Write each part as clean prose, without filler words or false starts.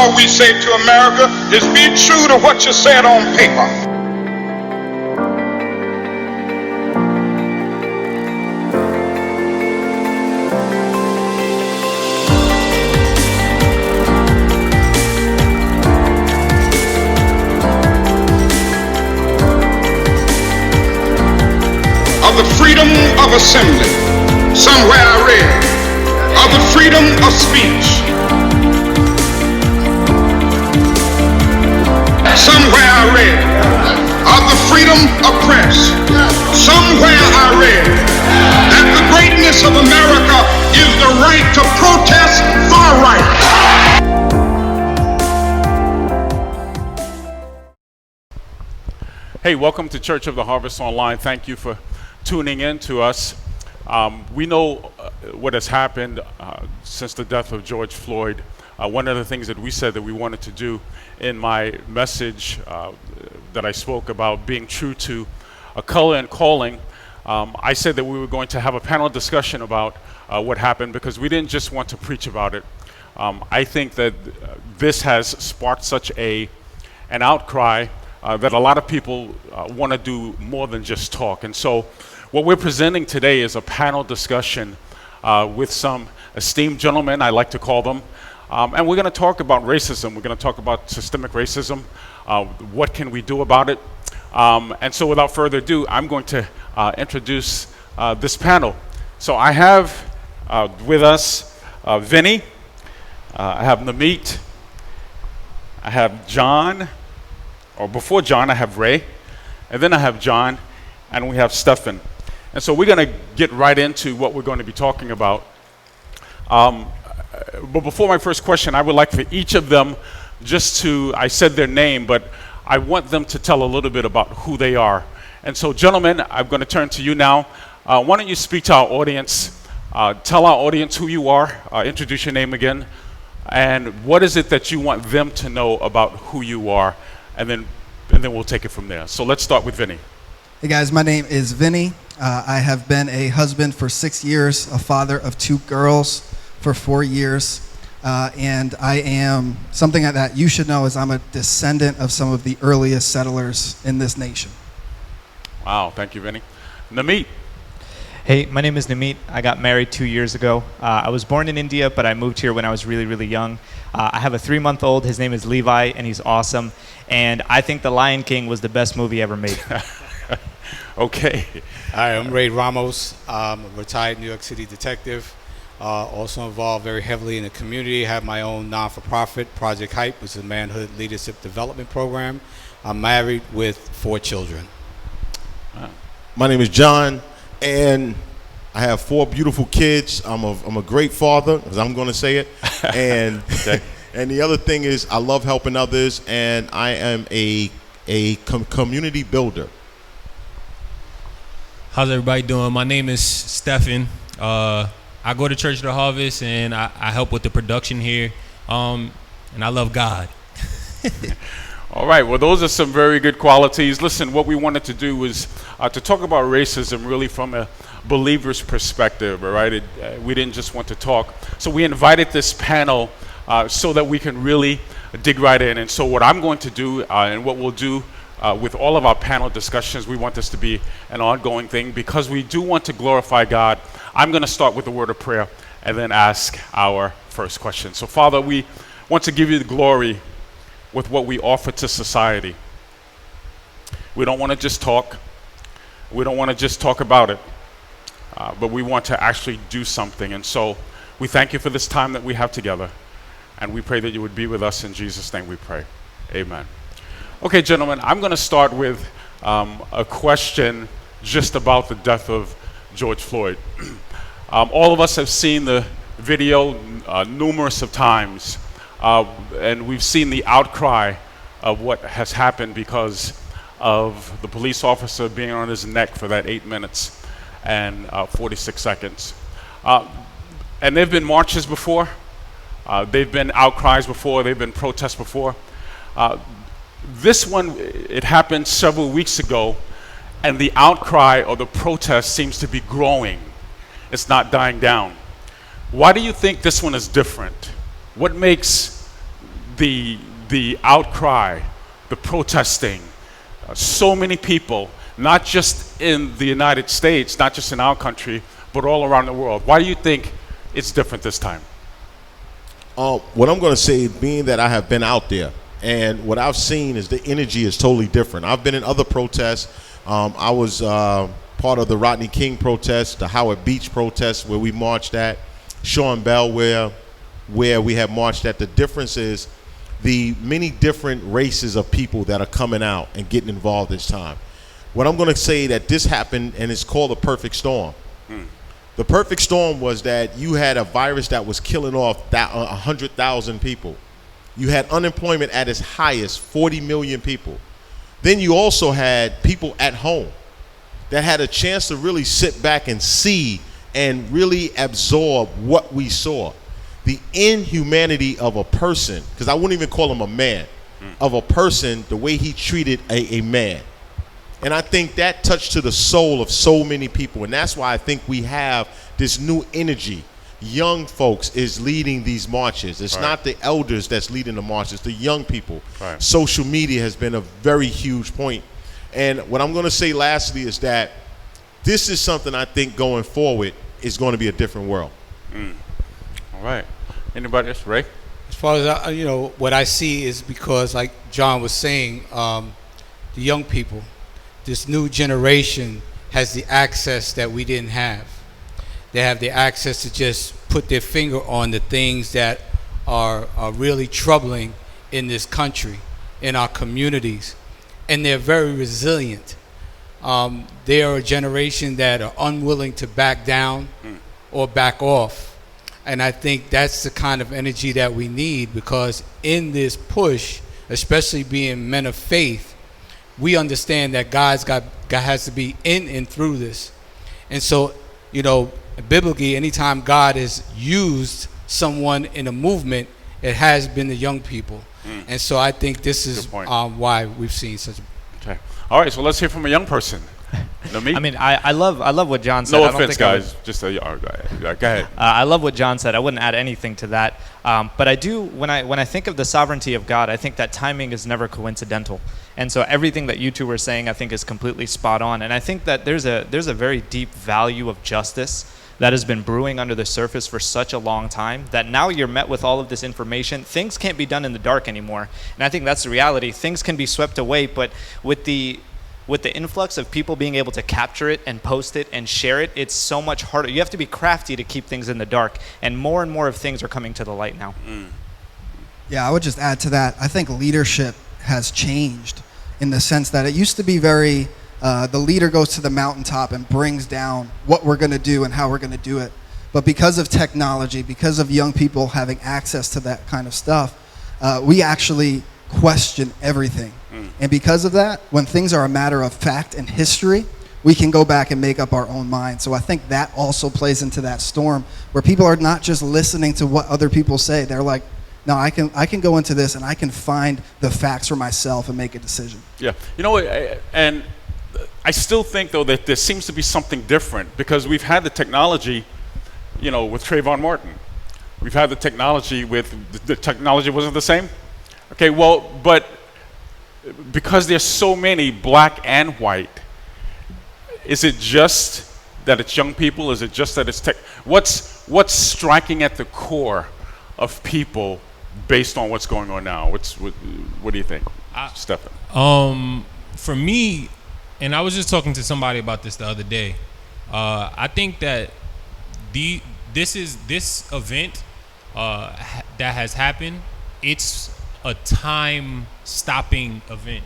all we say to America is be true to what you said on paper. Of the freedom of assembly, somewhere I read, of the freedom of speech, somewhere I read, of the freedom of press, somewhere I read, that the greatness of America is the right to protest far right. Hey, welcome to Church of the Harvest Online. Thank you for tuning in to us. We know what has happened since the death of George Floyd. One of the things that we said that we wanted to do in my message that I spoke about being true to a color and calling, I said that we were going to have a panel discussion about what happened because we didn't just want to preach about it. I think that this has sparked such an outcry that a lot of people want to do more than just talk. And so what we're presenting today is a panel discussion with some esteemed gentlemen, I like to call them. And we're going to talk about racism. We're going to talk about systemic racism. What can we do about it? And so without further ado, I'm going to introduce this panel. So I have with us Vinny, I have Namit, I have John, or before John I have Ray, and then I have John, and we have Stephen. And so we're going to get right into what we're going to be talking about. But before my first question, I would like for each of them just to, I said their name, but I want them to tell a little bit about who they are. And so gentlemen, I'm going to turn to you now. Why don't you speak to our audience, tell our audience who you are, introduce your name again, and what is it that you want them to know about who you are, and then we'll take it from there. So let's start with Vinny. Hey guys, my name is Vinny. I have been a husband for 6 years, a father of 2 girls for 4 years, and I am, something that you should know is I'm a descendant of some of the earliest settlers in this nation. Wow, thank you, Vinny. Namit. Hey, my name is Namit. I got married 2 years ago. I was born in India, but I moved here when I was really, really young. I have a 3-month-old. His name is Levi, and he's awesome. And I think The Lion King was the best movie ever made. Okay. Hi, I'm Ray Ramos. I'm a retired New York City detective. Also involved very heavily in the community. Have my own non-for-profit, Project Hype, which is a manhood leadership development program. I'm married with 4 children. My name is John, and I have 4 beautiful kids. I'm a great father, as I'm going to say it. And and the other thing is I love helping others, and I am a community builder. How's everybody doing? My name is Stephen. I go to Church of the Harvest, and I help with the production here, and I love God. All right, well, those are some very good qualities. Listen, what we wanted to do was to talk about racism really from a believer's perspective, all right? We didn't just want to talk. So we invited this panel so that we can really dig right in. And so what I'm going to do and what we'll do with all of our panel discussions, we want this to be an ongoing thing because we do want to glorify God. I'm going to start with a word of prayer and then ask our first question. So, Father, we want to give you the glory with what we offer to society. We don't want to just talk. We don't want to just talk about it, but we want to actually do something. And so we thank you for this time that we have together, and we pray that you would be with us. In Jesus' name we pray. Amen. Okay, gentlemen, I'm going to start with a question just about the death of George Floyd. All of us have seen the video numerous of times, and we've seen the outcry of what has happened because of the police officer being on his neck for that 8 minutes and 46 seconds. And there have been marches before. They've been outcries before. They've been protests before. This one, it happened several weeks ago, and the outcry or the protest seems to be growing. It's not dying down. Why do you think this one is different? What makes the outcry, the protesting, so many people, not just in the United States, not just in our country, but all around the world. Why do you think it's different this time? What I'm going to say, being that I have been out there, and what I've seen is the energy is totally different. I've been in other protests. I was part of the Rodney King protest, the Howard Beach protest where we marched at, Sean Bell where we have marched at. The difference is the many different races of people that are coming out and getting involved this time. What I'm going to say that this happened, and it's called a perfect storm. The perfect storm was that you had a virus that was killing off 100,000 people. You had unemployment at its highest, 40 million people. Then you also had people at home that had a chance to really sit back and see and really absorb what we saw. The inhumanity of a person, because I wouldn't even call him a man, of a person, the way he treated a man. And I think that touched to the soul of so many people. And that's why I think we have this new energy. Young folks is leading these marches. It's not the elders that's leading the marches, the young people. Social media has been a very huge point. And what I'm going to say lastly is that this is something I think going forward is going to be a different world. All right. Anybody else? Ray? As far as what I see is because, like John was saying, the young people, this new generation has the access that we didn't have. They have the access to just put their finger on the things that are really troubling in this country, in our communities, and they're very resilient. They are a generation that are unwilling to back down or back off. And I think that's the kind of energy that we need, because in this push, especially being men of faith, we understand that God has to be in and through this. And so, biblically, anytime God has used someone in a movement, it has been the young people. And so I think this is why we've seen such a... Okay. All right, so let's hear from a young person. Me? I mean, I love what John said. No I don't offense, think I would- guys. Just go ahead. I love what John said. I wouldn't add anything to that. But I do, when I think of the sovereignty of God, I think that timing is never coincidental. And so everything that you two were saying, I think, is completely spot on. And I think that there's a very deep value of justice that has been brewing under the surface for such a long time that now you're met with all of this information. Things can't be done in the dark anymore. And I think that's the reality. Things can be swept away, but with the influx of people being able to capture it and post it and share it, it's so much harder. You have to be crafty to keep things in the dark, and more of things are coming to the light now. Yeah, I would just add to that. I think leadership has changed in the sense that it used to be very, the leader goes to the mountaintop and brings down what we're going to do and how we're going to do it. But because of technology, because of young people having access to that kind of stuff, we actually question everything. And because of that, when things are a matter of fact and history, we can go back and make up our own mind. So I think that also plays into that storm where people are not just listening to what other people say. They're like, no, I can go into this and I can find the facts for myself and make a decision. Yeah. And I still think, though, that there seems to be something different because we've had the technology, with Trayvon Martin. We've had the technology the technology wasn't the same. Okay, well, but because there's so many black and white, is it just that it's young people? Is it just that it's tech? What's striking at the core of people based on what's going on now? What do you think, Stephen? For me, and I was just talking to somebody about this the other day. I think that this event that has happened, it's a time-stopping event.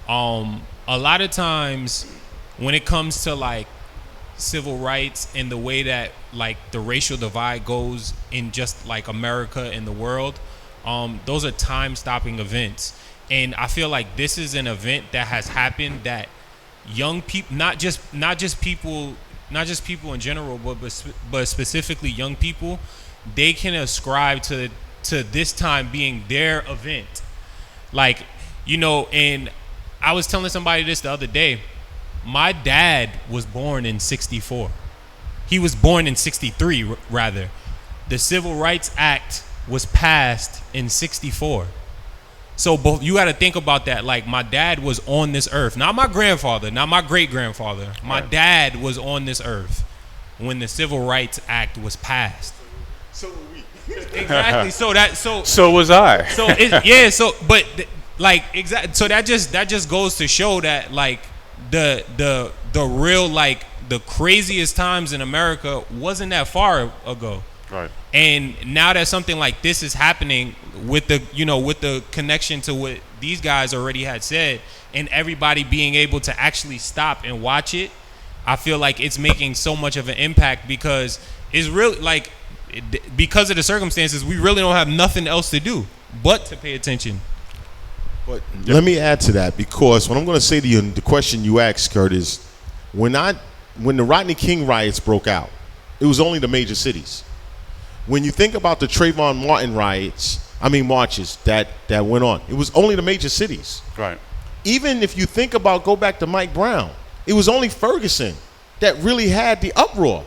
A lot of times when it comes to like civil rights and the way that like the racial divide goes in just like America and the world, those are time-stopping events. And I feel like this is an event that has happened that young people, not just people in general, but specifically young people, they can ascribe to this time being their event. Like, and I was telling somebody this the other day. My dad was born in 1964. He was born in 1963, rather. The Civil Rights Act was passed in 64. So both, you got to think about that. Like, my dad was on this earth, not my grandfather, not my great grandfather. My dad was on this earth when the Civil Rights Act was passed. So were we. Exactly. So was I. So so that just goes to show that, like, the real, like, the craziest times in America wasn't that far ago. Right. And now that something like this is happening with the connection to what these guys already had said, and everybody being able to actually stop and watch it, I feel like it's making so much of an impact, because it's really, like, because of the circumstances, we really don't have nothing else to do but to pay attention. But let me add to that, because what I'm going to say to you, the question you asked, Kurt, is when the Rodney King riots broke out, it was only the major cities. When you think about the Trayvon Martin marches that went on, it was only the major cities. Right. Even if you think about, go back to Mike Brown, it was only Ferguson that really had the uproar.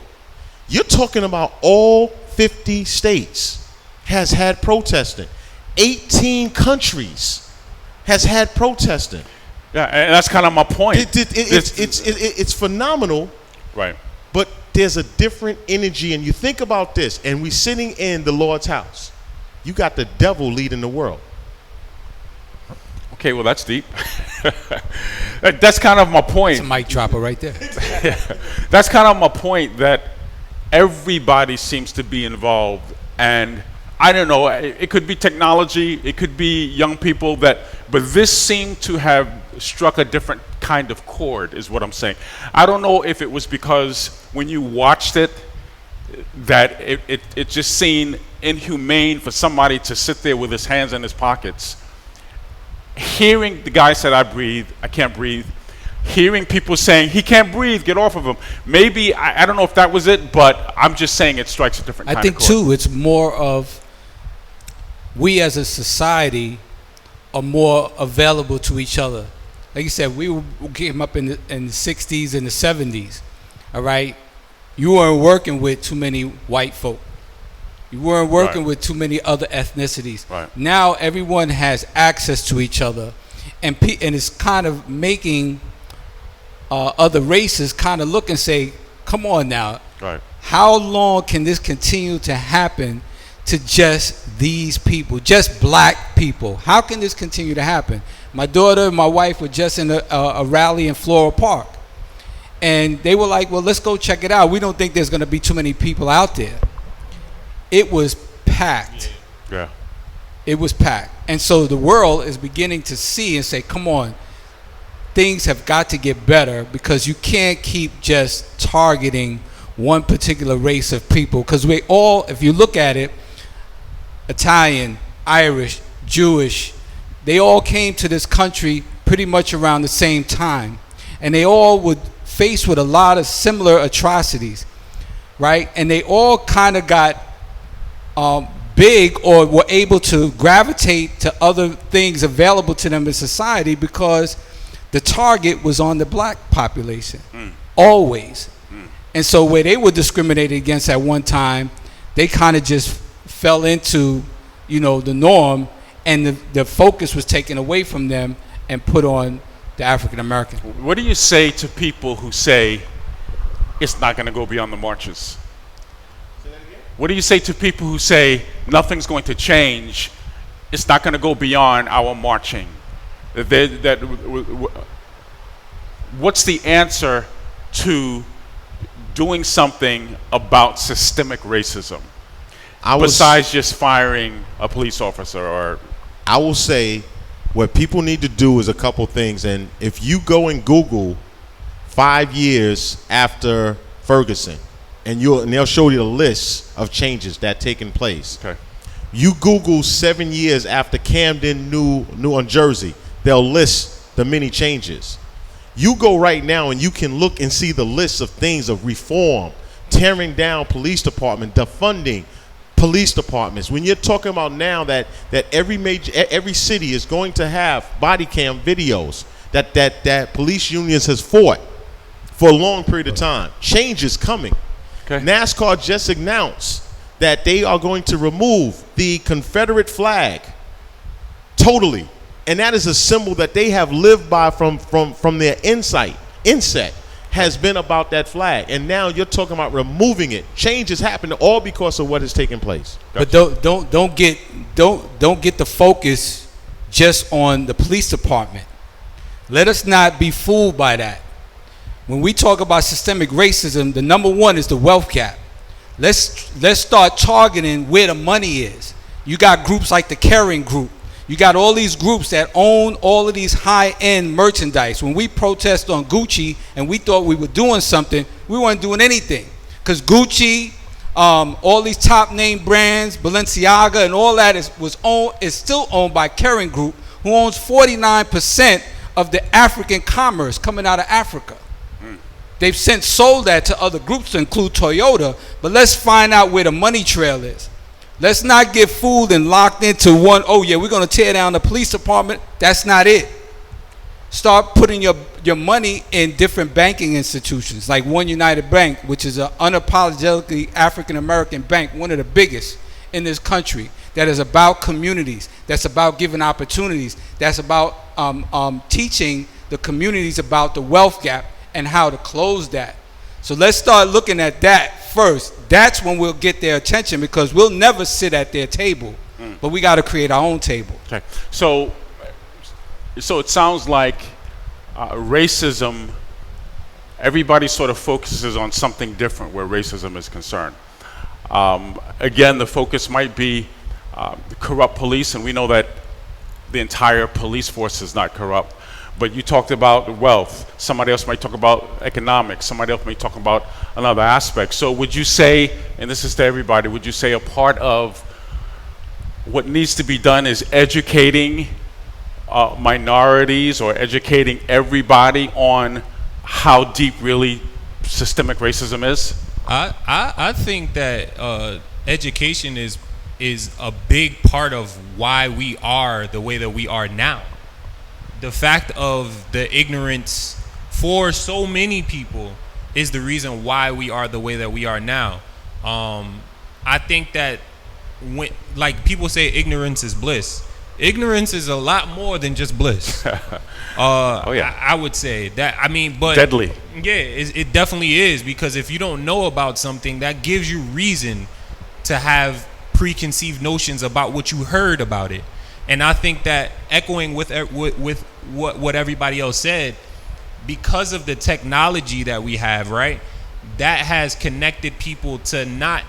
You're talking about all 50 states has had protesting. 18 countries has had protesting. Yeah, and that's kind of my point. It's phenomenal. Right. But there's a different energy, and you think about this, and we're sitting in the Lord's house. You got the devil leading the world. Okay, well, that's deep. That's kind of my point. It's a mic dropper right there. That's kind of my point, that everybody seems to be involved, and I don't know, it could be technology, it could be young people, but this seemed to have struck a different kind of chord, is what I'm saying. I don't know if it was because when you watched it, that it just seemed inhumane for somebody to sit there with his hands in his pockets. Hearing the guy said, I can't breathe. Hearing people saying, he can't breathe, get off of him. Maybe, I don't know if that was it, but I'm just saying it strikes a different kind of chord. I think, too, it's more of, we as a society are more available to each other. Like you said, we came up in the 60s and the 70s, all right? You weren't working with too many white folk. You weren't working with too many other ethnicities. Right. Now everyone has access to each other, and it's kind of making other races kind of look and say, come on now. Right. How long can this continue to happen to just these people, just black people? How can this continue to happen? My daughter and my wife were just in a rally in Floral Park. And they were like, well, let's go check it out. We don't think there's going to be too many people out there. It was packed. Yeah. It was packed. And so the world is beginning to see and say, come on, things have got to get better, because you can't keep just targeting one particular race of people. Because we all, if you look at it, Italian, Irish, Jewish, they all came to this country pretty much around the same time. And they all were faced with a lot of similar atrocities, right? And they all kind of got big, or were able to gravitate to other things available to them in society, because the target was on the black population, always. And so where they were discriminated against at one time, they kind of just fell into, the norm, and the focus was taken away from them and put on the African American. What do you say to people who say it's not going to go beyond the marches? What do you say to people who say nothing's going to change, it's not going to go beyond our marching? What's the answer to doing something about systemic racism besides just firing a police officer? Or I will say what people need to do is a couple things. And if you go and Google 5 years after Ferguson, and they'll show you the list of changes that taken place. Okay. You Google 7 years after Camden, New Jersey, they'll list the many changes. You go right now and you can look and see the list of things of reform, tearing down police department, defunding police departments. When you're talking about now that every city is going to have body cam videos that police unions has fought for a long period of time. Change is coming. Okay. NASCAR just announced that they are going to remove the Confederate flag totally. And that is a symbol that they have lived by from their inset has been about that flag. And now you're talking about removing it. Change has happened all because of what has taken place. But don't get the focus just on the police department. Let us not be fooled by that. When we talk about systemic racism, the number one is the wealth gap. Let's start targeting where the money is. You got groups like the Caring Group. You got all these groups that own all of these high-end merchandise. When we protest on Gucci and we thought we were doing something, we weren't doing anything. Because Gucci, all these top-name brands, Balenciaga and all that is still owned by Caring Group, who owns 49% of the African commerce coming out of Africa. They've since sold that to other groups to include Toyota, but let's find out where the money trail is. Let's not get fooled and locked into one, oh yeah, we're going to tear down the police department. That's not it. Start putting your money in different banking institutions, like One United Bank, which is an unapologetically African-American bank, one of the biggest in this country, that is about communities, that's about giving opportunities, that's about teaching the communities about the wealth gap and how to close that. So let's start looking at that first. That's when we'll get their attention, because we'll never sit at their table, but we got to create our own table. Okay. So it sounds like racism, everybody sort of focuses on something different where racism is concerned. Again, the focus might be the corrupt police, and we know that the entire police force is not corrupt. But you talked about wealth. Somebody else might talk about economics. Somebody else might talk about another aspect. So would you say, and this is to everybody, would you say a part of what needs to be done is educating minorities or educating everybody on how deep really systemic racism is? I think that education is a big part of why we are the way that we are now. The fact of the ignorance for so many people is the reason why we are the way that we are now. I think that when, like, people say ignorance is bliss, ignorance is a lot more than just bliss. Oh yeah, I would say that. I mean, but deadly. Yeah, it definitely is, because if you don't know about something, that gives you reason to have preconceived notions about what you heard about it. And I think that, echoing with what everybody else said, because of the technology that we have, right, that has connected people to not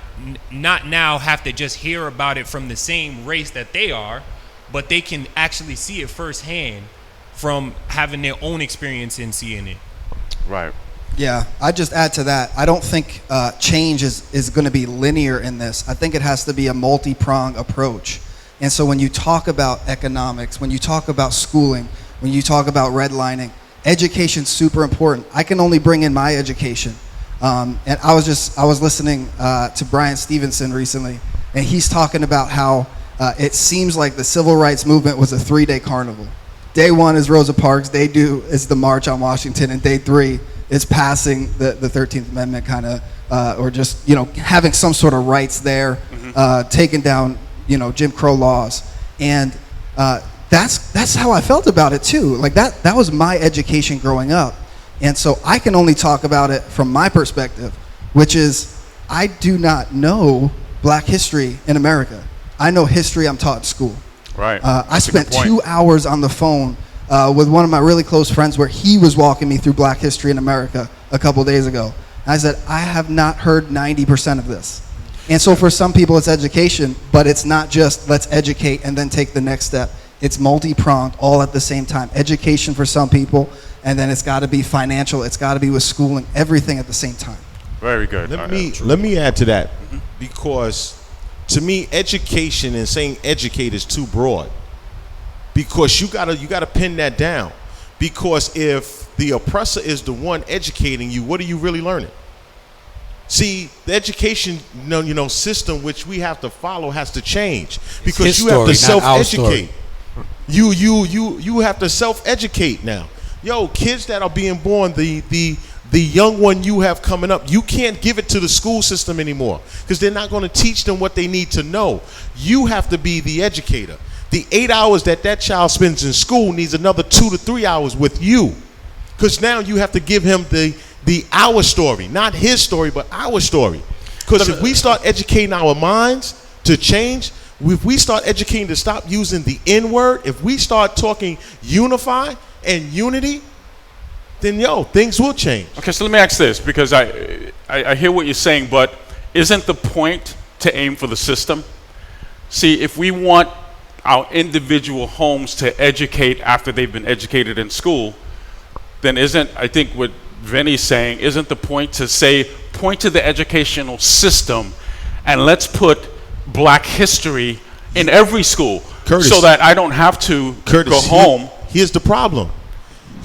now have to just hear about it from the same race that they are, but they can actually see it firsthand from having their own experience in seeing it. Right. Yeah, I just add to that. I don't think change is going to be linear in this. I think it has to be a multi-pronged approach. And so when you talk about economics, when you talk about schooling, when you talk about redlining, education's super important. I can only bring in my education. And I was listening to Brian Stevenson recently, and he's talking about how it seems like the civil rights movement was a 3-day carnival. Day 1 is Rosa Parks, day 2 is the March on Washington, and day 3 is passing the 13th Amendment kind of, or just, having some sort of rights there, taking down, Jim Crow laws. And that's how I felt about it too. Like that was my education growing up. And so I can only talk about it from my perspective, which is I do not know Black history in America. I know history I'm taught in school. Right. I spent 2 hours on the phone with one of my really close friends where he was walking me through Black history in America a couple days ago. And I said, I have not heard 90% of this. And so for some people it's education, but it's not just let's educate and then take the next step. It's multi-pronged all at the same time. Education for some people, and then it's got to be financial, it's got to be with schooling, everything at the same time. Very good. Let me add to that, because to me, education and saying educate is too broad, because you gotta pin that down. Because if the oppressor is the one educating you, what are you really learning? See, the education system which we have to follow has to change, because you have to self-educate. You have to self-educate now. Kids that are being born, the the young one you have coming up, you can't give it to the school system anymore because they're not going to teach them what they need to know. You have to be the educator. The 8 hours that child spends in school needs another 2 to 3 hours with you, because now you have to give him the our story, not his story, but our story. Because if we start educating our minds to change, if we start educating to stop using the N word, if we start talking unify and unity, then things will change. Okay, so let me ask this, because I hear what you're saying, but isn't the point to aim for the system? See, if we want our individual homes to educate after they've been educated in school, then I think what Vinny's saying, isn't the point to point to the educational system and let's put black history in every school, Curtis, so that I don't have to go home. Here's the problem.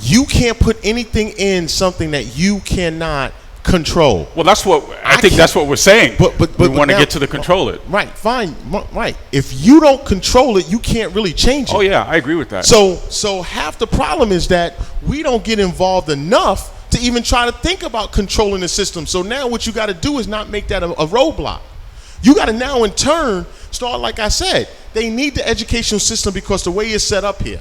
You can't put anything in something that you cannot control. Well, that's what I think. That's what we're saying. But we want to get to the control it. Right, fine, right. If you don't control it, you can't really change it. Oh yeah, I agree with that. So half the problem is that we don't get involved enough to even try to think about controlling the system. So now what you got to do is not make that a roadblock. You got to now in turn start, like I said, they need the educational system because the way it's set up here.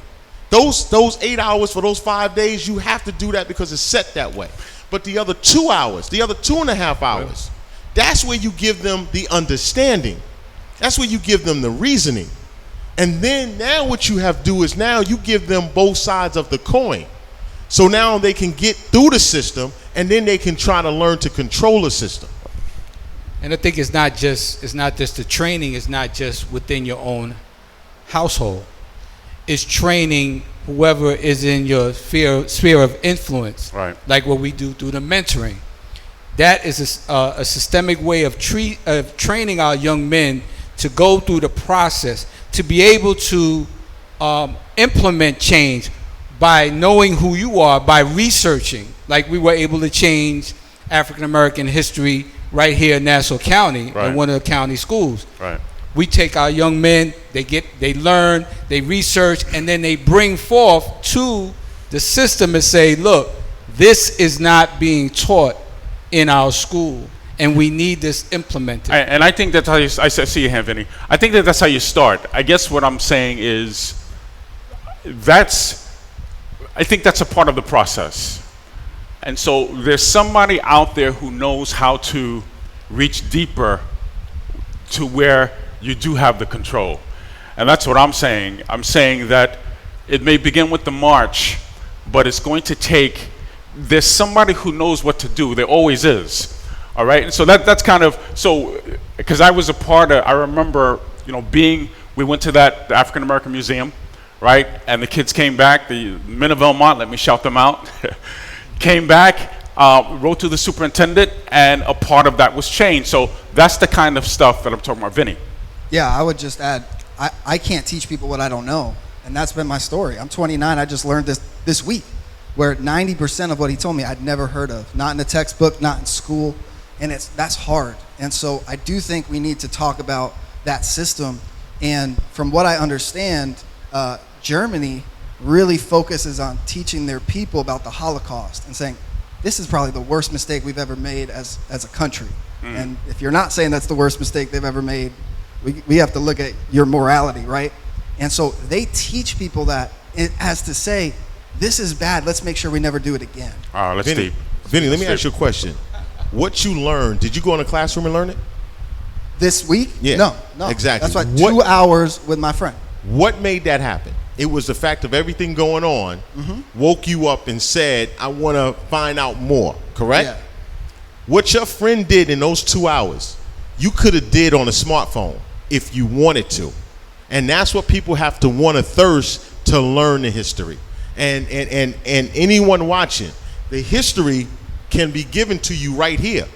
Those 8 hours for those 5 days, you have to do that because it's set that way. But the other 2 hours, the other 2.5 hours, that's where you give them the understanding. That's where you give them the reasoning. And then now what you have to do is now you give them both sides of the coin. So now they can get through the system, and then they can try to learn to control the system. And I think it's not just the training is not just within your own household. It's training whoever is in your sphere of influence, right? Like what we do through the mentoring. That is a systemic way of training our young men to go through the process, to be able to implement change by knowing who you are, by researching. Like we were able to change African American history right here in Nassau County, in one of the county schools. Right. We take our young men, they learn, they research, and then they bring forth to the system and say, look, this is not being taught in our school, and we need this implemented. And I think that's how I see your hand, Vinny. I think that's how you start. I guess what I'm saying is I think that's a part of the process. And so there's somebody out there who knows how to reach deeper to where you do have the control. And that's what I'm saying. I'm saying that it may begin with the march, but it's going to take, there's somebody who knows what to do. There always is. All right? And so that's kind of, because I was a part of, I remember, we went to the African American Museum, right? And the kids came back, the men of Belmont, let me shout them out, came back, wrote to the superintendent, and a part of that was change. So that's the kind of stuff that I'm talking about, Vinny. Yeah, I would just add, I can't teach people what I don't know. And that's been my story. I'm 29. I just learned this week, where 90% of what he told me I'd never heard of. Not in a textbook, not in school. And that's hard. And so I do think we need to talk about that system. And from what I understand, Germany really focuses on teaching their people about the Holocaust and saying, this is probably the worst mistake we've ever made as a country. And if you're not saying that's the worst mistake they've ever made, we have to look at your morality, right? And so they teach people that as to say, this is bad, let's make sure we never do it again. Vinny, let me ask you a question. What you learned, did you go in a classroom and learn it? This week? Yeah. No. Exactly. That's why 2 hours with my friend. What made that happen? It was the fact of everything going on, woke you up and said, I want to find out more, correct? Yeah. What your friend did in those 2 hours, you could have did on a smartphone if you wanted to. And that's what people have to want to thirst to learn the history. And anyone watching, the history can be given to you right here.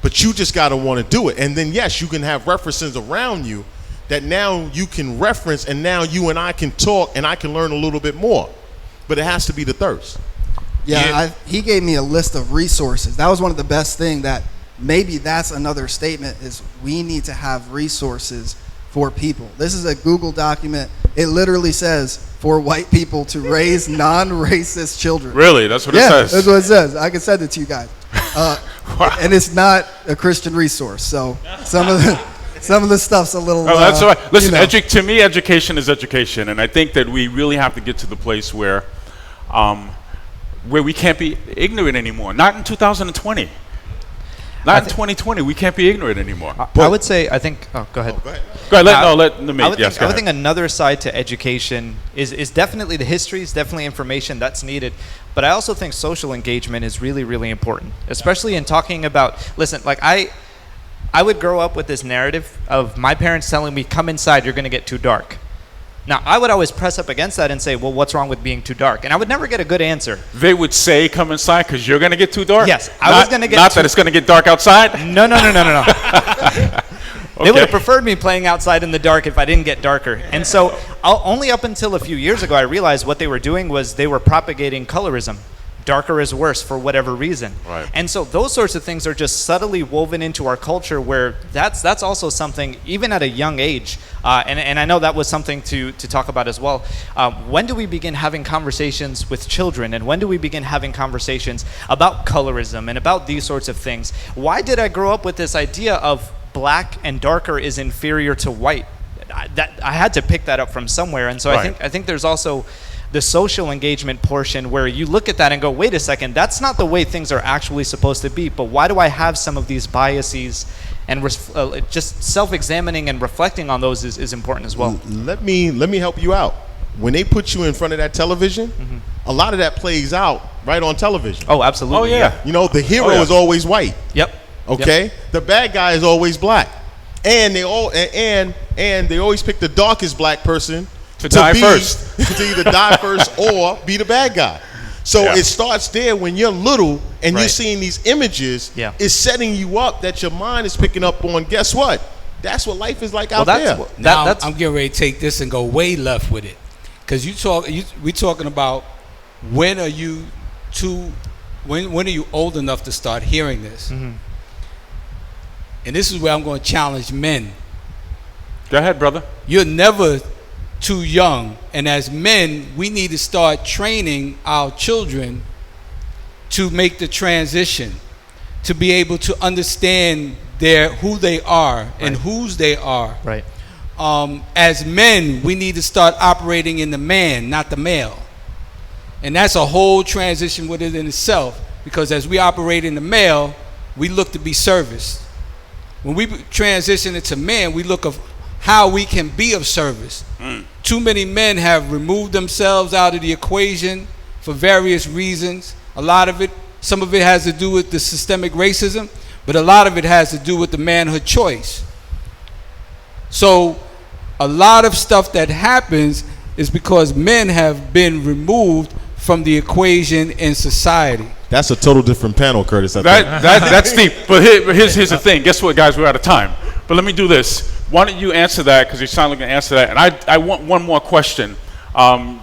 But you just got to want to do it. And then, yes, you can have references around you that now you can reference, and now you and I can talk, and I can learn a little bit more. But it has to be the thirst. Yeah. He gave me a list of resources. That was one of the best things that maybe that's another statement is we need to have resources for people. This is a Google document. It literally says for white people to raise non-racist children. Really? That's what it Yeah, says? that's what it says. I can send it to you guys. And it's not a Christian resource, so some of the stuff's a little. Oh, that's all right. Listen, you know. to me, education is education, and I think that we really have to get to the place where we can't be ignorant anymore. Not in 2020. Not in 2020. We can't be ignorant anymore. I would say, I think, go ahead. Go ahead. Go ahead. Let Namit. I would, Yes, think, go I would ahead. think another side to education is definitely the history, is definitely information that's needed. But I also think social engagement is really, really important, especially in talking about, listen, like I would grow up with this narrative of my parents telling me, come inside, you're going to get too dark. Now, I would always press up against that and say, well, what's wrong with being too dark? And I would never get a good answer. They would say, come inside because you're going to get too dark? Yes, I was going to get Not that it's going to get dark outside? No. They would Okay. have preferred me playing outside in the dark if I didn't get darker. And so only up until a few years ago, I realized what they were doing was they were propagating colorism. Darker is worse for whatever reason. Right. And so those sorts of things are just subtly woven into our culture where that's also something, even at a young age, and I know that was something to talk about as well. When do we begin having conversations with children, and when do we begin having conversations about colorism and about these sorts of things? Why did I grow up with this idea of black and darker is inferior to white? I had to pick that up from somewhere, and so Right. I think there's also the social engagement portion where you look at that and go, wait a second, that's not the way things are actually supposed to be, but why do I have some of these biases? And just self-examining and reflecting on those is important as well. Let me help you out. When they put you in front of that television, a lot of that plays out right on television. Oh, absolutely. Oh, yeah. You know, the hero Oh, yeah. is always white. Yep. Okay, Yep. the bad guy is always black, and they always pick the darkest black person To die first. to either die first or be the bad guy. So Yeah. it starts there when you're little and you're Right. seeing these images. Yeah. It's setting you up that your mind is picking up on. Guess what? That's what life is like out that's there. what- Now that's I'm getting ready to take this and go way left with it, because we talking about when are you when are you old enough to start hearing this? And this is where I'm going to challenge men. Go ahead, brother. You're never too young, and as men, we need to start training our children to make the transition, to be able to understand who they are and whose they are. Right. As men, we need to start operating in the man, not the male. And that's a whole transition within itself, because as we operate in the male, we look to be serviced. When we transition into man, we look of how we can be of service. Too many men have removed themselves out of the equation for various reasons. Some of it has to do with the systemic racism, but a lot of it has to do with the manhood choice. So a lot of stuff that happens is because men have been removed from the equation in society. That's a total different panel, Curtis. I think. That's deep. But here's the thing. Guess what, guys? We're out of time. But let me do this. Why don't you answer that, because you sound like an answer that. And I want one more question,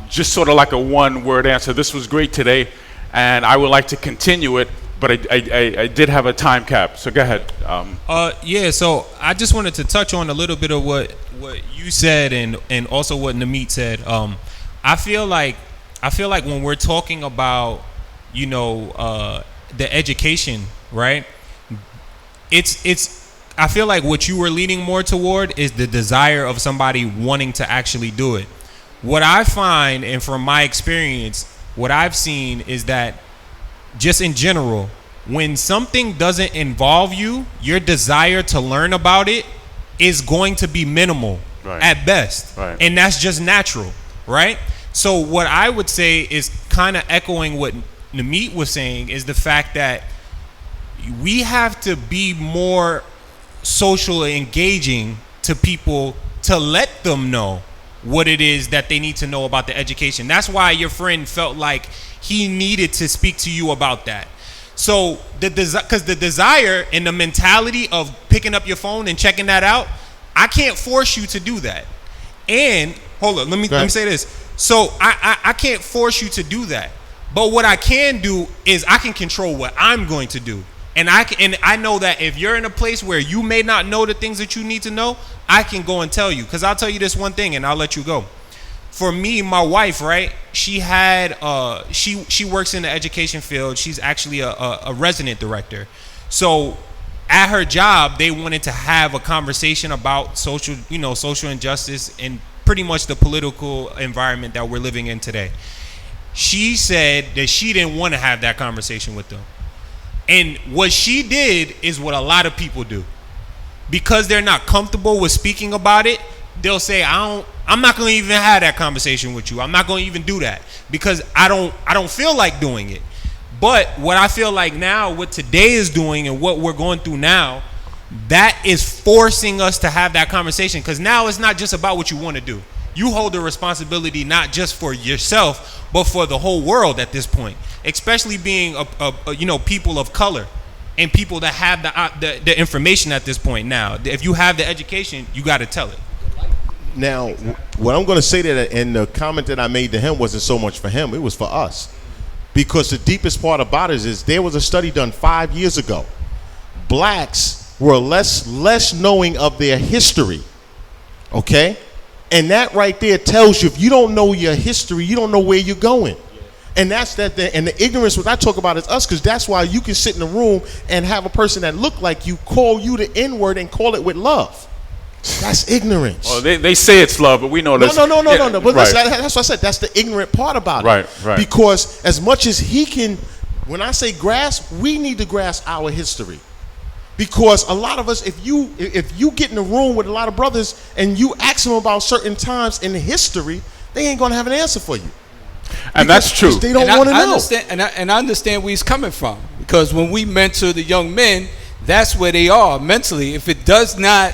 just sort of like a one-word answer. This was great today, and I would like to continue it, but I did have a time cap. So go ahead. Yeah, so I just wanted to touch on a little bit of what you said and also what Namit said. I feel like when we're talking about, the education, right? I feel like what you were leaning more toward is the desire of somebody wanting to actually do it. What I find, and from my experience, what I've seen is that just in general, when something doesn't involve you, your desire to learn about it is going to be minimal at best. Right. And that's just natural, right? So what I would say is kind of echoing what Namit was saying, is the fact that we have to be more socially engaging to people to let them know what it is that they need to know about the education. That's why your friend felt like he needed to speak to you about that. So because the desire and the mentality of picking up your phone and checking that out, I can't force you to do that. And hold on, let me say this. So I can't force you to do that. But what I can do is I can control what I'm going to do. And I know that if you're in a place where you may not know the things that you need to know, I can go and tell you. Because I'll tell you this one thing and I'll let you go. for me, my wife, right? She had she works in the education field. She's actually a resident director. So at her job, they wanted to have a conversation about social injustice and pretty much the political environment that we're living in today. She said that she didn't want to have that conversation with them. And what she did is what a lot of people do. Because they're not comfortable with speaking about it, they'll say, I'm not going to even have that conversation with you. I'm not going to even do that because I don't feel like doing it. But what I feel like now, what today is doing and what we're going through now, that is forcing us to have that conversation, because now it's not just about what you want to do. You hold the responsibility not just for yourself, but for the whole world at this point, especially being people of color and people that have the information at this point. Now, if you have the education, you got to tell it. Now, what I'm going to say that, and the comment that I made to him wasn't so much for him, it was for us. Because the deepest part about it is there was a study done 5 years ago. Blacks were less knowing of their history, okay? And that right there tells you, if you don't know your history, you don't know where you're going. And that's and the ignorance, what I talk about is us, because that's why you can sit in a room and have a person that look like you call you the N-word and call it with love. That's ignorance. Well, they say it's love, but we know that's... No. But right. That's what I said. That's the ignorant part about it. Right. Because as much as he can, when I say grasp, we need to grasp our history. Because a lot of us, if you get in a room with a lot of brothers and you ask them about certain times in history, they ain't going to have an answer for you. And that's true. They don't want to know. I understand where he's coming from. Because when we mentor the young men, that's where they are mentally. If it does not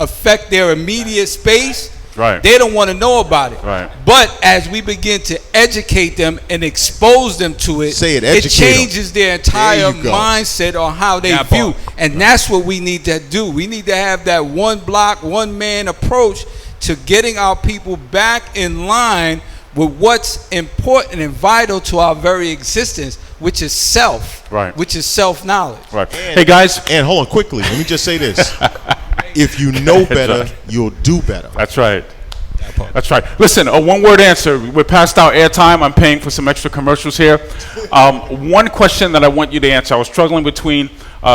affect their immediate space, right, they don't want to know about it. Right. But as we begin to educate them and expose them to it, it changes their entire mindset on how they view. And that's what we need to do. We need to have that one block, one man approach to getting our people back in line with what's important and vital to our very existence, which is self, right, which is self-knowledge. Right. Hey guys, and hold on quickly. Let me just say this. If you know better, you'll do better. That's right. That's right. Listen, a one-word answer. We're past our airtime. I'm paying for some extra commercials here. One question that I want you to answer. I was struggling between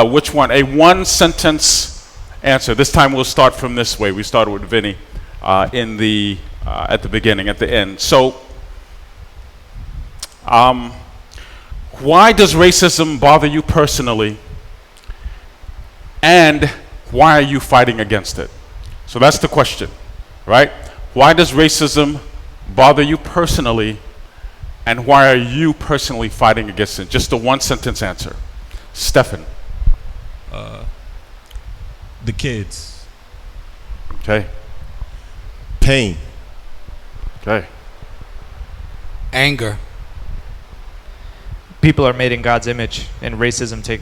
which one. A one-sentence answer. This time we'll start from this way. We started with Vinny at the beginning, at the end. So, why does racism bother you personally? And why are you fighting against it? So that's the question, right? Why does racism bother you personally, and why are you personally fighting against it? Just a one-sentence answer. Stefan. The kids. Okay. Pain. Okay. Anger. People are made in God's image, and racism takes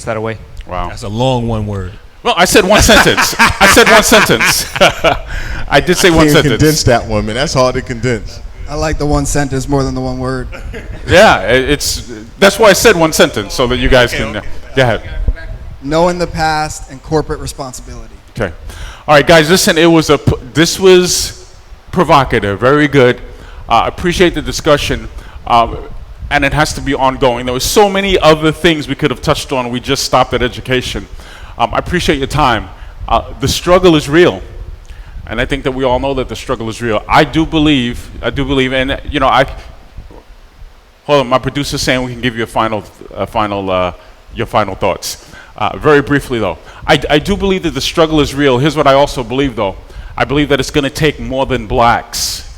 that away. Wow. That's a long one word. Well, I said one sentence. I said one sentence. I did say one sentence. Condense that one, man. That's hard to condense. I like the one sentence more than the one word. Yeah, that's why I said one sentence, so that you guys can go ahead. Knowing the past and corporate responsibility. Okay. All right, guys, listen, this was provocative, very good. Appreciate the discussion, and it has to be ongoing. There were so many other things we could have touched on. We just stopped at education. I appreciate your time. The struggle is real, and I think that we all know that the struggle is real. I do believe, and hold on, my producer's saying we can give you your final thoughts. Very briefly, though, I do believe that the struggle is real. Here's what I also believe, though. I believe that it's going to take more than blacks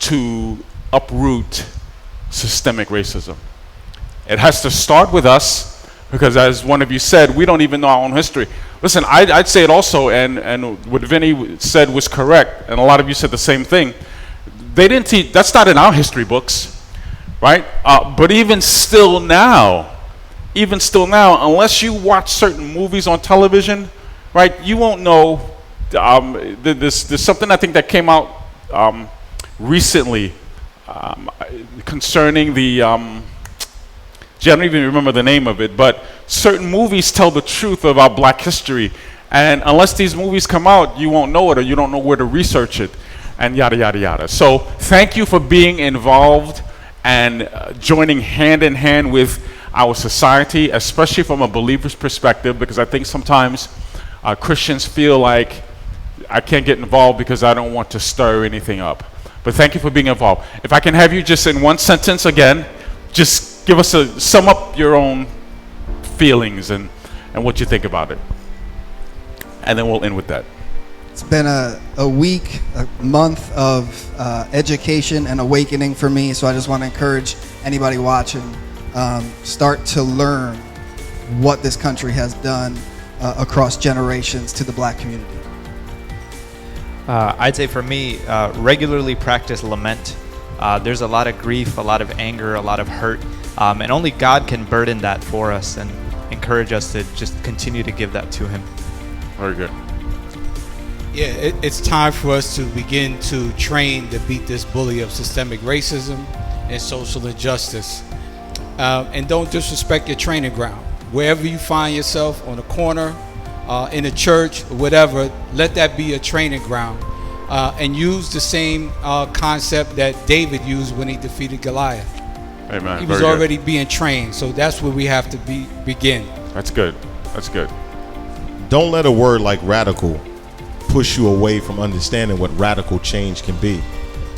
to uproot systemic racism. It has to start with us. Because as one of you said, we don't even know our own history. Listen, I'd say it also, and what Vinny said was correct, and a lot of you said the same thing. They didn't teach, that's not in our history books, right? But even still now, unless you watch certain movies on television, right, you won't know. There's something I think that came out recently concerning the... I don't even remember the name of it, but certain movies tell the truth of our black history. And unless these movies come out, you won't know it, or you don't know where to research it. and yada, yada, yada. So thank you for being involved and joining hand in hand with our society, especially from a believer's perspective, because I think sometimes Christians feel like I can't get involved because I don't want to stir anything up. But thank you for being involved. If I can have you just in one sentence again, just give us sum up your own feelings and what you think about it. And then we'll end with that. It's been a week, a month of education and awakening for me, so I just want to encourage anybody watching, start to learn what this country has done across generations to the black community. I'd say for me, regularly practice lament. There's a lot of grief, a lot of anger, a lot of hurt, and only God can burden that for us and encourage us to just continue to give that to Him. Very good. Yeah, it's time for us to begin to train to beat this bully of systemic racism and social injustice. And don't disrespect your training ground. Wherever you find yourself, on a corner, in a church, whatever, let that be a training ground. And use the same concept that David used when he defeated Goliath. Amen. He was Very already good. being trained, so that's where we have to begin. That's good. That's good. Don't let a word like radical push you away from understanding what radical change can be,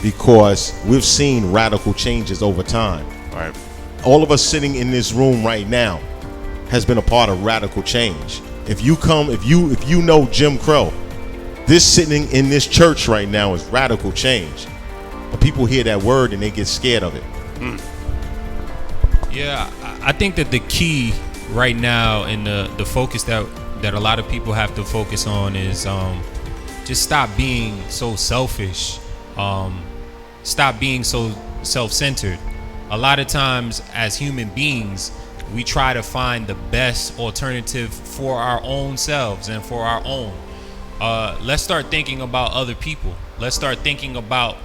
because we've seen radical changes over time. Right. All of us sitting in this room right now has been a part of radical change. If you know Jim Crow, this sitting in this church right now is radical change. But people hear that word and they get scared of it. Yeah, I think that the key right now and the focus that a lot of people have to focus on is just stop being so selfish. Stop being so self-centered. A lot of times as human beings, we try to find the best alternative for our own selves and for our own. Let's start thinking about other people. Let's start thinking about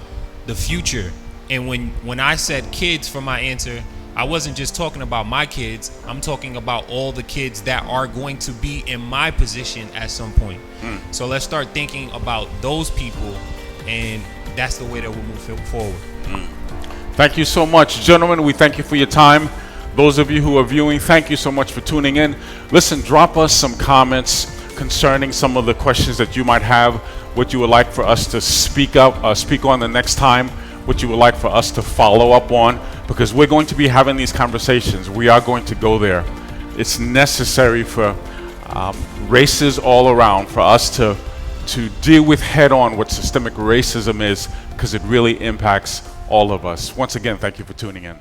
the future. And when I said kids for my answer, I wasn't just talking about my kids. I'm talking about all the kids that are going to be in my position at some point. So let's start thinking about those people, and that's the way that we'll move forward. Thank you so much, gentlemen. We thank you for your time. Those of you who are viewing, thank you so much for tuning in. Listen, drop us some comments concerning some of the questions that you might have, what you would like for us to speak on the next time, what you would like for us to follow up on, because we're going to be having these conversations. We are going to go there. It's necessary for races all around for us to deal with head on what systemic racism is, because it really impacts all of us. Once again, thank you for tuning in.